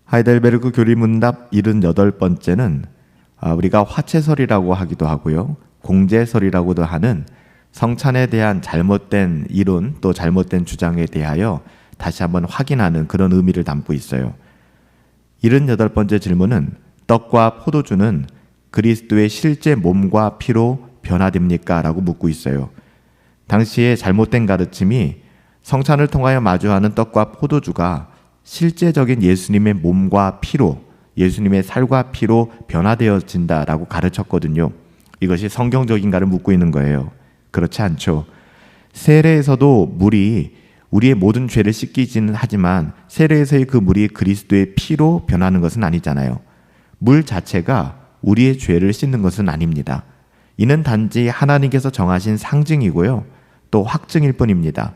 하이델베르크 교리문답 78번째는 우리가 화채설이라고 하기도 하고요, 공제설이라고도 하는 성찬에 대한 잘못된 이론 또 잘못된 주장에 대하여 다시 한번 확인하는 그런 의미를 담고 있어요. 78번째 질문은 떡과 포도주는 그리스도의 실제 몸과 피로 변화됩니까? 라고 묻고 있어요. 당시에 잘못된 가르침이 성찬을 통하여 마주하는 떡과 포도주가 실제적인 예수님의 몸과 피로, 예수님의 살과 피로 변화되어진다라고 가르쳤거든요. 이것이 성경적인가를 묻고 있는 거예요. 그렇지 않죠. 세례에서도 물이 우리의 모든 죄를 씻기지는 하지만 세례에서의 그 물이 그리스도의 피로 변하는 것은 아니잖아요. 물 자체가 우리의 죄를 씻는 것은 아닙니다. 이는 단지 하나님께서 정하신 상징이고요, 또 확증일 뿐입니다.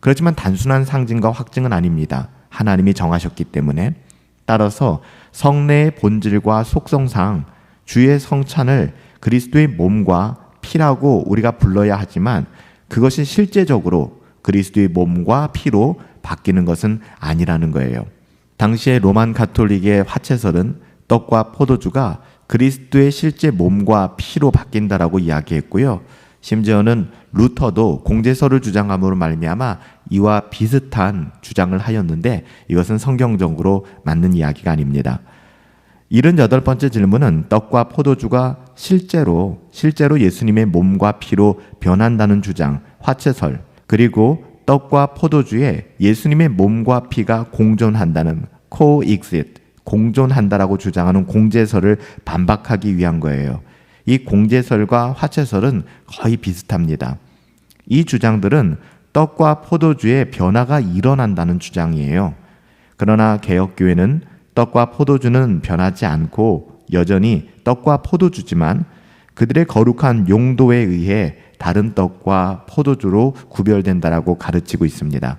그렇지만 단순한 상징과 확증은 아닙니다. 하나님이 정하셨기 때문에. 따라서 성례의 본질과 속성상 주의 성찬을 그리스도의 몸과 피라고 우리가 불러야 하지만 그것이 실제적으로 그리스도의 몸과 피로 바뀌는 것은 아니라는 거예요. 당시의 로만 가톨릭의 화채설은 떡과 포도주가 그리스도의 실제 몸과 피로 바뀐다라고 이야기했고요. 심지어는 루터도 공제설을 주장함으로 말미암아 이와 비슷한 주장을 하였는데 이것은 성경적으로 맞는 이야기가 아닙니다. 78번째 질문은 떡과 포도주가 실제로 예수님의 몸과 피로 변한다는 주장, 화채설, 그리고 떡과 포도주에 예수님의 몸과 피가 공존한다는 coexist, 공존한다라고 주장하는 공제설을 반박하기 위한 거예요. 이 공제설과 화채설은 거의 비슷합니다. 이 주장들은 떡과 포도주의 변화가 일어난다는 주장이에요. 그러나 개혁교회는 떡과 포도주는 변하지 않고 여전히 떡과 포도주지만 그들의 거룩한 용도에 의해 다른 떡과 포도주로 구별된다라고 가르치고 있습니다.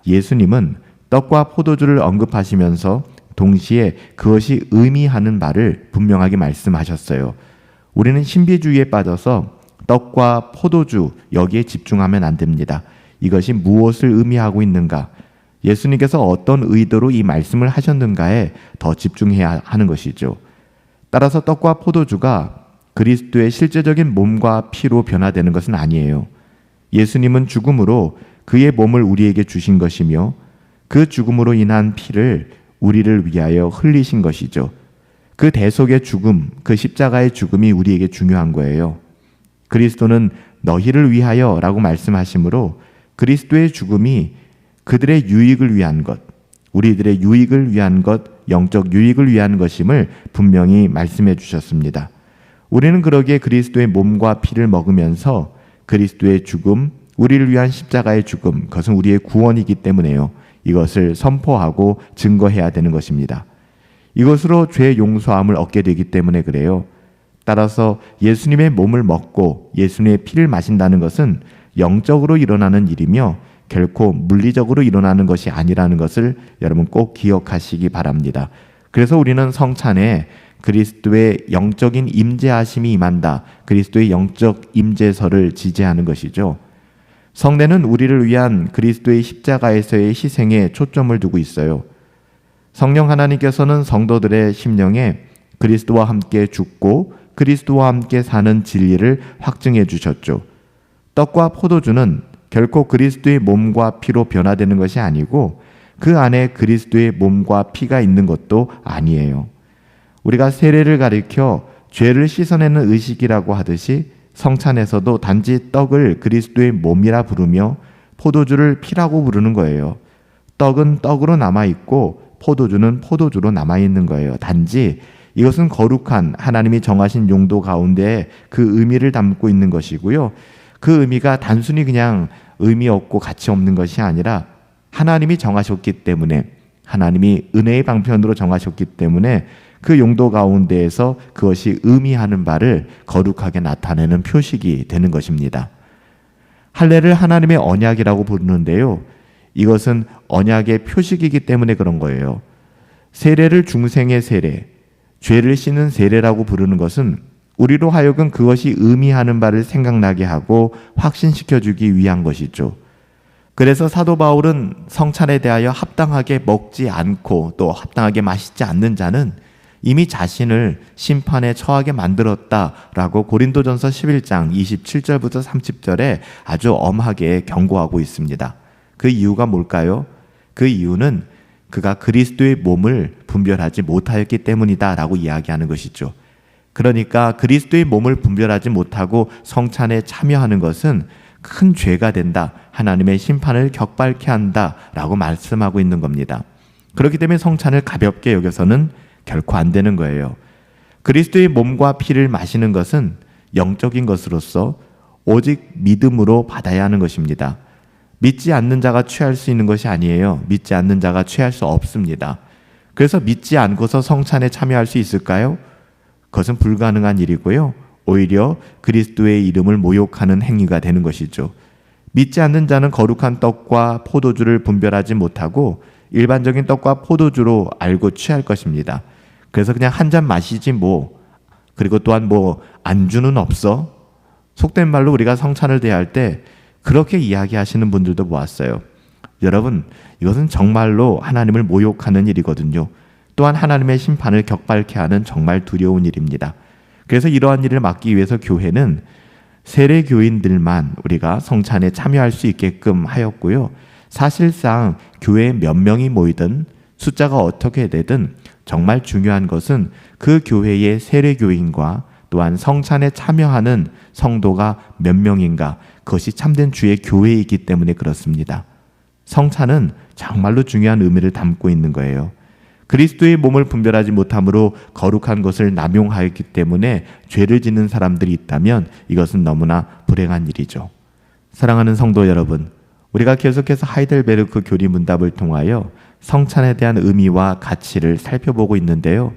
예수님은 떡과 포도주를 언급하시면서 동시에 그것이 의미하는 바를 분명하게 말씀하셨어요. 우리는 신비주의에 빠져서 떡과 포도주 여기에 집중하면 안 됩니다. 이것이 무엇을 의미하고 있는가, 예수님께서 어떤 의도로 이 말씀을 하셨는가에 더 집중해야 하는 것이죠. 따라서 떡과 포도주가 그리스도의 실제적인 몸과 피로 변화되는 것은 아니에요. 예수님은 죽음으로 그의 몸을 우리에게 주신 것이며 그 죽음으로 인한 피를 우리를 위하여 흘리신 것이죠. 그 대속의 죽음, 그 십자가의 죽음이 우리에게 중요한 거예요. 그리스도는 너희를 위하여 라고 말씀하시므로 그리스도의 죽음이 그들의 유익을 위한 것, 우리들의 유익을 위한 것, 영적 유익을 위한 것임을 분명히 말씀해 주셨습니다. 우리는 그러기에 그리스도의 몸과 피를 먹으면서 그리스도의 죽음, 우리를 위한 십자가의 죽음, 그것은 우리의 구원이기 때문에요. 이것을 선포하고 증거해야 되는 것입니다. 이것으로 죄 용서함을 얻게 되기 때문에 그래요. 따라서 예수님의 몸을 먹고 예수님의 피를 마신다는 것은 영적으로 일어나는 일이며 결코 물리적으로 일어나는 것이 아니라는 것을 여러분 꼭 기억하시기 바랍니다. 그래서 우리는 성찬에 그리스도의 영적인 임재하심이 임한다, 그리스도의 영적 임재설을 지지하는 것이죠. 성례는 우리를 위한 그리스도의 십자가에서의 희생에 초점을 두고 있어요. 성령 하나님께서는 성도들의 심령에 그리스도와 함께 죽고 그리스도와 함께 사는 진리를 확증해 주셨죠. 떡과 포도주는 결코 그리스도의 몸과 피로 변화되는 것이 아니고 그 안에 그리스도의 몸과 피가 있는 것도 아니에요. 우리가 세례를 가리켜 죄를 씻어내는 의식이라고 하듯이 성찬에서도 단지 떡을 그리스도의 몸이라 부르며 포도주를 피라고 부르는 거예요. 떡은 떡으로 남아있고 포도주는 포도주로 남아있는 거예요. 단지 이것은 거룩한 하나님이 정하신 용도 가운데 그 의미를 담고 있는 것이고요. 그 의미가 단순히 그냥 의미 없고 가치 없는 것이 아니라 하나님이 정하셨기 때문에, 하나님이 은혜의 방편으로 정하셨기 때문에 그 용도 가운데에서 그것이 의미하는 바를 거룩하게 나타내는 표식이 되는 것입니다. 할례를 하나님의 언약이라고 부르는데요, 이것은 언약의 표식이기 때문에 그런 거예요. 세례를 중생의 세례, 죄를 씻는 세례라고 부르는 것은 우리로 하여금 그것이 의미하는 바를 생각나게 하고 확신시켜주기 위한 것이죠. 그래서 사도 바울은 성찬에 대하여 합당하게 먹지 않고 또 합당하게 마시지 않는 자는 이미 자신을 심판에 처하게 만들었다라고 고린도전서 11장 27절부터 30절에 아주 엄하게 경고하고 있습니다. 그 이유가 뭘까요? 그 이유는 그가 그리스도의 몸을 분별하지 못하였기 때문이다라고 이야기하는 것이죠. 그러니까 그리스도의 몸을 분별하지 못하고 성찬에 참여하는 것은 큰 죄가 된다. 하나님의 심판을 격발케 한다라고 말씀하고 있는 겁니다. 그렇기 때문에 성찬을 가볍게 여겨서는 결코 안 되는 거예요. 그리스도의 몸과 피를 마시는 것은 영적인 것으로서 오직 믿음으로 받아야 하는 것입니다. 믿지 않는 자가 취할 수 있는 것이 아니에요. 믿지 않는 자가 취할 수 없습니다. 그래서 믿지 않고서 성찬에 참여할 수 있을까요? 그것은 불가능한 일이고요. 오히려 그리스도의 이름을 모욕하는 행위가 되는 것이죠. 믿지 않는 자는 거룩한 떡과 포도주를 분별하지 못하고 일반적인 떡과 포도주로 알고 취할 것입니다. 그래서 그냥 한 잔 마시지 뭐, 그리고 또한 뭐 안주는 없어? 속된 말로 우리가 성찬을 대할 때 그렇게 이야기하시는 분들도 보았어요. 여러분, 이것은 정말로 하나님을 모욕하는 일이거든요. 또한 하나님의 심판을 격발케 하는 정말 두려운 일입니다. 그래서 이러한 일을 막기 위해서 교회는 세례 교인들만 우리가 성찬에 참여할 수 있게끔 하였고요. 사실상 교회에 몇 명이 모이든 숫자가 어떻게 되든 정말 중요한 것은 그 교회의 세례 교인과 또한 성찬에 참여하는 성도가 몇 명인가, 그것이 참된 주의 교회이기 때문에 그렇습니다. 성찬은 정말로 중요한 의미를 담고 있는 거예요. 그리스도의 몸을 분별하지 못함으로 거룩한 것을 남용하였기 때문에 죄를 짓는 사람들이 있다면 이것은 너무나 불행한 일이죠. 사랑하는 성도 여러분, 우리가 계속해서 하이델베르크 교리문답을 통하여 성찬에 대한 의미와 가치를 살펴보고 있는데요.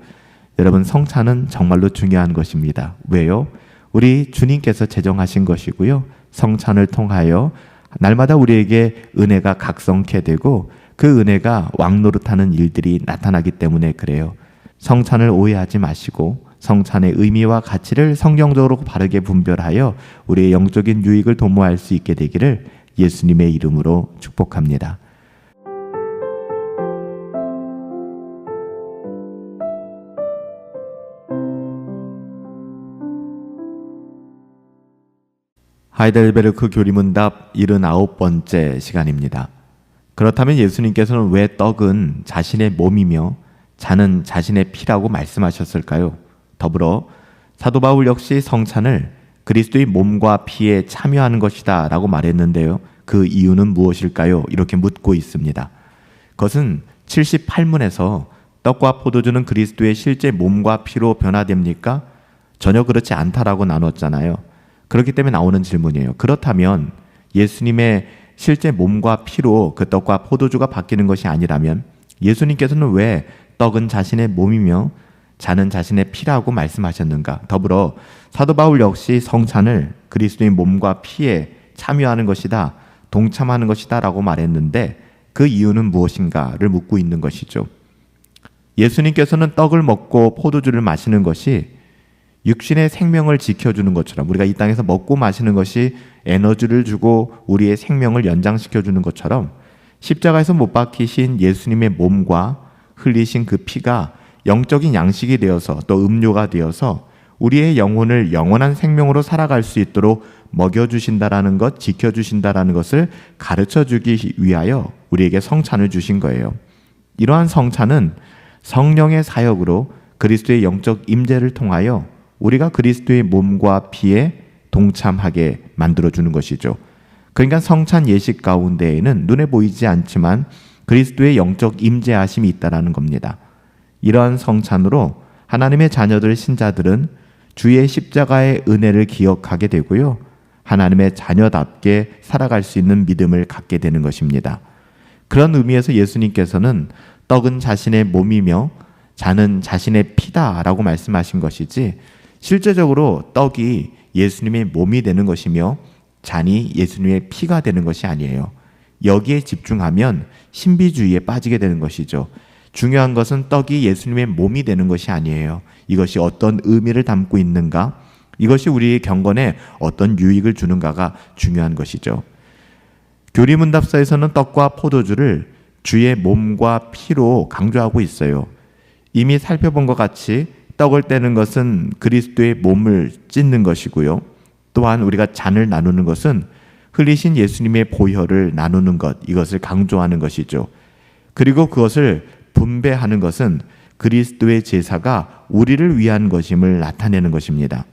여러분, 성찬은 정말로 중요한 것입니다. 왜요? 우리 주님께서 제정하신 것이고요. 성찬을 통하여 날마다 우리에게 은혜가 각성케 되고 그 은혜가 왕노릇하는 일들이 나타나기 때문에 그래요. 성찬을 오해하지 마시고 성찬의 의미와 가치를 성경적으로 바르게 분별하여 우리의 영적인 유익을 도모할 수 있게 되기를 예수님의 이름으로 축복합니다. 하이델베르크 교리문답 79번째 시간입니다. 그렇다면 예수님께서는 왜 떡은 자신의 몸이며 잔은 자신의 피라고 말씀하셨을까요? 더불어 사도 바울 역시 성찬을 그리스도의 몸과 피에 참여하는 것이다 라고 말했는데요. 그 이유는 무엇일까요? 이렇게 묻고 있습니다. 그것은 78문에서 떡과 포도주는 그리스도의 실제 몸과 피로 변화됩니까? 전혀 그렇지 않다라고 나눴잖아요. 그렇기 때문에 나오는 질문이에요. 그렇다면 예수님의 실제 몸과 피로 그 떡과 포도주가 바뀌는 것이 아니라면 예수님께서는 왜 떡은 자신의 몸이며 잔은 자신의 피라고 말씀하셨는가? 더불어 사도 바울 역시 성찬을 그리스도의 몸과 피에 참여하는 것이다, 동참하는 것이다 라고 말했는데 그 이유는 무엇인가를 묻고 있는 것이죠. 예수님께서는 떡을 먹고 포도주를 마시는 것이 육신의 생명을 지켜주는 것처럼, 우리가 이 땅에서 먹고 마시는 것이 에너지를 주고 우리의 생명을 연장시켜주는 것처럼 십자가에서 못 박히신 예수님의 몸과 흘리신 그 피가 영적인 양식이 되어서 또 음료가 되어서 우리의 영혼을 영원한 생명으로 살아갈 수 있도록 먹여주신다라는 것, 지켜주신다라는 것을 가르쳐주기 위하여 우리에게 성찬을 주신 거예요. 이러한 성찬은 성령의 사역으로 그리스도의 영적 임재를 통하여 우리가 그리스도의 몸과 피에 동참하게 만들어주는 것이죠. 그러니까 성찬 예식 가운데에는 눈에 보이지 않지만 그리스도의 영적 임재하심이 있다라는 겁니다. 이러한 성찬으로 하나님의 자녀들 신자들은 주의 십자가의 은혜를 기억하게 되고요. 하나님의 자녀답게 살아갈 수 있는 믿음을 갖게 되는 것입니다. 그런 의미에서 예수님께서는 떡은 자신의 몸이며 잔은 자신의 피다라고 말씀하신 것이지 실제적으로 떡이 예수님의 몸이 되는 것이며 잔이 예수님의 피가 되는 것이 아니에요. 여기에 집중하면 신비주의에 빠지게 되는 것이죠. 중요한 것은 떡이 예수님의 몸이 되는 것이 아니에요. 이것이 어떤 의미를 담고 있는가? 이것이 우리의 경건에 어떤 유익을 주는가가 중요한 것이죠. 교리문답서에서는 떡과 포도주를 주의 몸과 피로 강조하고 있어요. 이미 살펴본 것 같이 떡을 떼는 것은 그리스도의 몸을 찢는 것이고요. 또한 우리가 잔을 나누는 것은 흘리신 예수님의 보혈을 나누는 것, 이것을 강조하는 것이죠. 그리고 그것을 분배하는 것은 그리스도의 제사가 우리를 위한 것임을 나타내는 것입니다.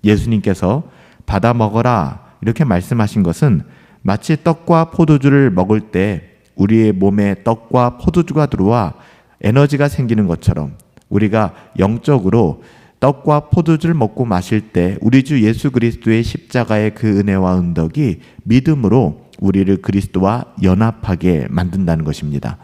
예수님께서 받아 먹어라 이렇게 말씀하신 것은 마치 떡과 포도주를 먹을 때 우리의 몸에 떡과 포도주가 들어와 에너지가 생기는 것처럼 우리가 영적으로 떡과 포도주를 먹고 마실 때 우리 주 예수 그리스도의 십자가의 그 은혜와 은덕이 믿음으로 우리를 그리스도와 연합하게 만든다는 것입니다.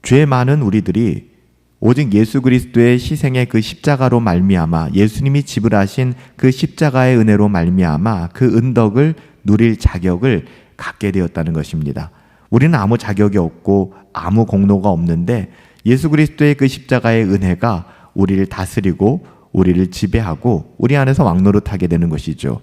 죄 많은 우리들이 오직 예수 그리스도의 희생의 그 십자가로 말미암아 예수님이 지불하신 그 십자가의 은혜로 말미암아 그 은덕을 누릴 자격을 갖게 되었다는 것입니다. 우리는 아무 자격이 없고 아무 공로가 없는데 예수 그리스도의 그 십자가의 은혜가 우리를 다스리고 우리를 지배하고 우리 안에서 왕노릇하게 되는 것이죠.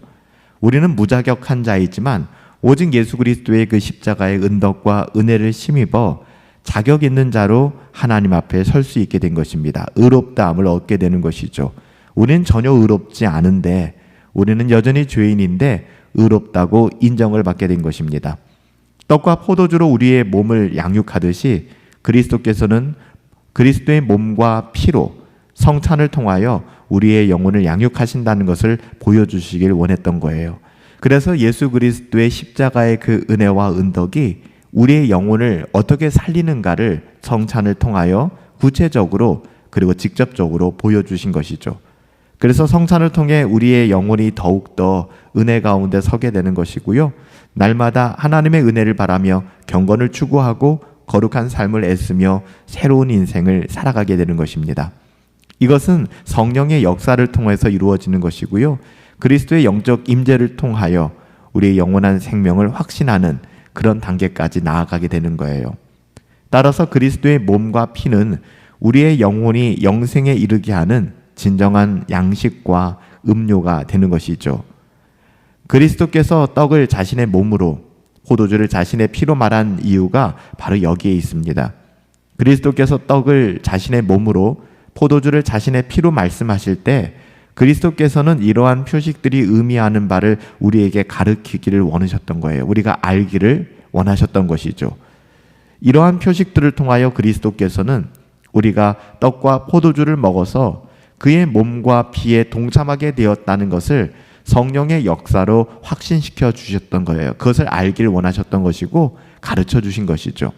우리는 무자격한 자이지만 오직 예수 그리스도의 그 십자가의 은덕과 은혜를 힘입어 자격 있는 자로 하나님 앞에 설 수 있게 된 것입니다. 의롭다함을 얻게 되는 것이죠. 우리는 전혀 의롭지 않은데 우리는 여전히 죄인인데 의롭다고 인정을 받게 된 것입니다. 떡과 포도주로 우리의 몸을 양육하듯이 그리스도께서는 그리스도의 몸과 피로 성찬을 통하여 우리의 영혼을 양육하신다는 것을 보여주시길 원했던 거예요. 그래서 예수 그리스도의 십자가의 그 은혜와 은덕이 우리의 영혼을 어떻게 살리는가를 성찬을 통하여 구체적으로 그리고 직접적으로 보여주신 것이죠. 그래서 성찬을 통해 우리의 영혼이 더욱더 은혜 가운데 서게 되는 것이고요. 날마다 하나님의 은혜를 바라며 경건을 추구하고 거룩한 삶을 애쓰며 새로운 인생을 살아가게 되는 것입니다. 이것은 성령의 역사를 통해서 이루어지는 것이고요. 그리스도의 영적 임재를 통하여 우리의 영원한 생명을 확신하는 그런 단계까지 나아가게 되는 거예요. 따라서 그리스도의 몸과 피는 우리의 영혼이 영생에 이르게 하는 진정한 양식과 음료가 되는 것이죠. 그리스도께서 떡을 자신의 몸으로 포도주를 자신의 피로 말한 이유가 바로 여기에 있습니다. 그리스도께서 떡을 자신의 몸으로 포도주를 자신의 피로 말씀하실 때 그리스도께서는 이러한 표식들이 의미하는 바를 우리에게 가르치기를 원하셨던 거예요. 우리가 알기를 원하셨던 것이죠. 이러한 표식들을 통하여 그리스도께서는 우리가 떡과 포도주를 먹어서 그의 몸과 피에 동참하게 되었다는 것을 성령의 역사로 확신시켜 주셨던 거예요. 그것을 알기를 원하셨던 것이고 가르쳐 주신 것이죠.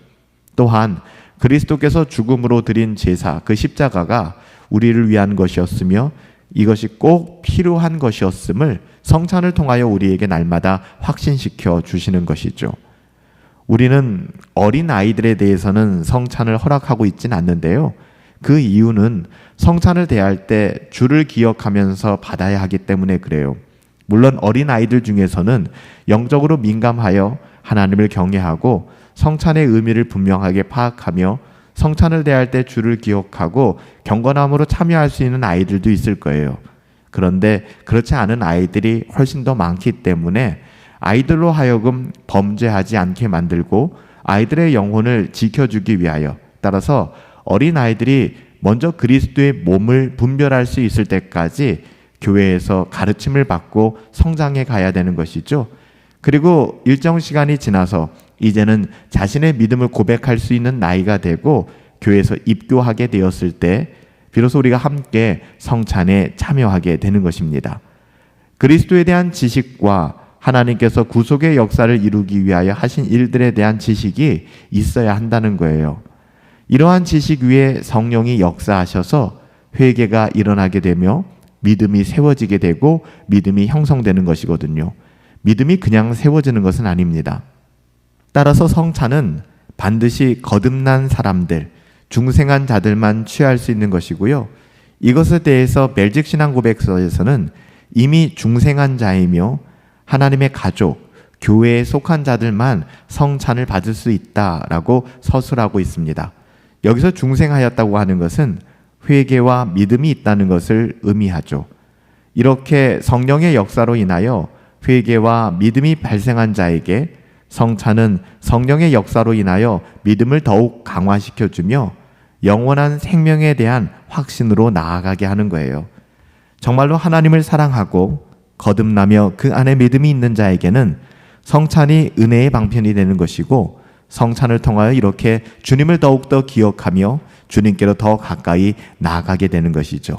또한 그리스도께서 죽음으로 드린 제사, 그 십자가가 우리를 위한 것이었으며 이것이 꼭 필요한 것이었음을 성찬을 통하여 우리에게 날마다 확신시켜 주시는 것이죠. 우리는 어린 아이들에 대해서는 성찬을 허락하고 있지는 않는데요. 그 이유는 성찬을 대할 때 주를 기억하면서 받아야 하기 때문에 그래요. 물론 어린 아이들 중에서는 영적으로 민감하여 하나님을 경외하고 성찬의 의미를 분명하게 파악하며 성찬을 대할 때 주를 기억하고 경건함으로 참여할 수 있는 아이들도 있을 거예요. 그런데 그렇지 않은 아이들이 훨씬 더 많기 때문에 아이들로 하여금 범죄하지 않게 만들고 아이들의 영혼을 지켜주기 위하여, 따라서 어린 아이들이 먼저 그리스도의 몸을 분별할 수 있을 때까지 교회에서 가르침을 받고 성장해 가야 되는 것이죠. 그리고 일정 시간이 지나서 이제는 자신의 믿음을 고백할 수 있는 나이가 되고 교회에서 입교하게 되었을 때 비로소 우리가 함께 성찬에 참여하게 되는 것입니다. 그리스도에 대한 지식과 하나님께서 구속의 역사를 이루기 위하여 하신 일들에 대한 지식이 있어야 한다는 거예요. 이러한 지식 위에 성령이 역사하셔서 회개가 일어나게 되며 믿음이 세워지게 되고 믿음이 형성되는 것이거든요. 믿음이 그냥 세워지는 것은 아닙니다. 따라서 성찬은 반드시 거듭난 사람들, 중생한 자들만 취할 수 있는 것이고요. 이것에 대해서 멜직신앙고백서에서는 이미 중생한 자이며 하나님의 가족, 교회에 속한 자들만 성찬을 받을 수 있다라고 서술하고 있습니다. 여기서 중생하였다고 하는 것은 회개와 믿음이 있다는 것을 의미하죠. 이렇게 성령의 역사로 인하여 회개와 믿음이 발생한 자에게 성찬은 성령의 역사로 인하여 믿음을 더욱 강화시켜주며 영원한 생명에 대한 확신으로 나아가게 하는 거예요. 정말로 하나님을 사랑하고 거듭나며 그 안에 믿음이 있는 자에게는 성찬이 은혜의 방편이 되는 것이고, 성찬을 통하여 이렇게 주님을 더욱더 기억하며 주님께로 더 가까이 나아가게 되는 것이죠.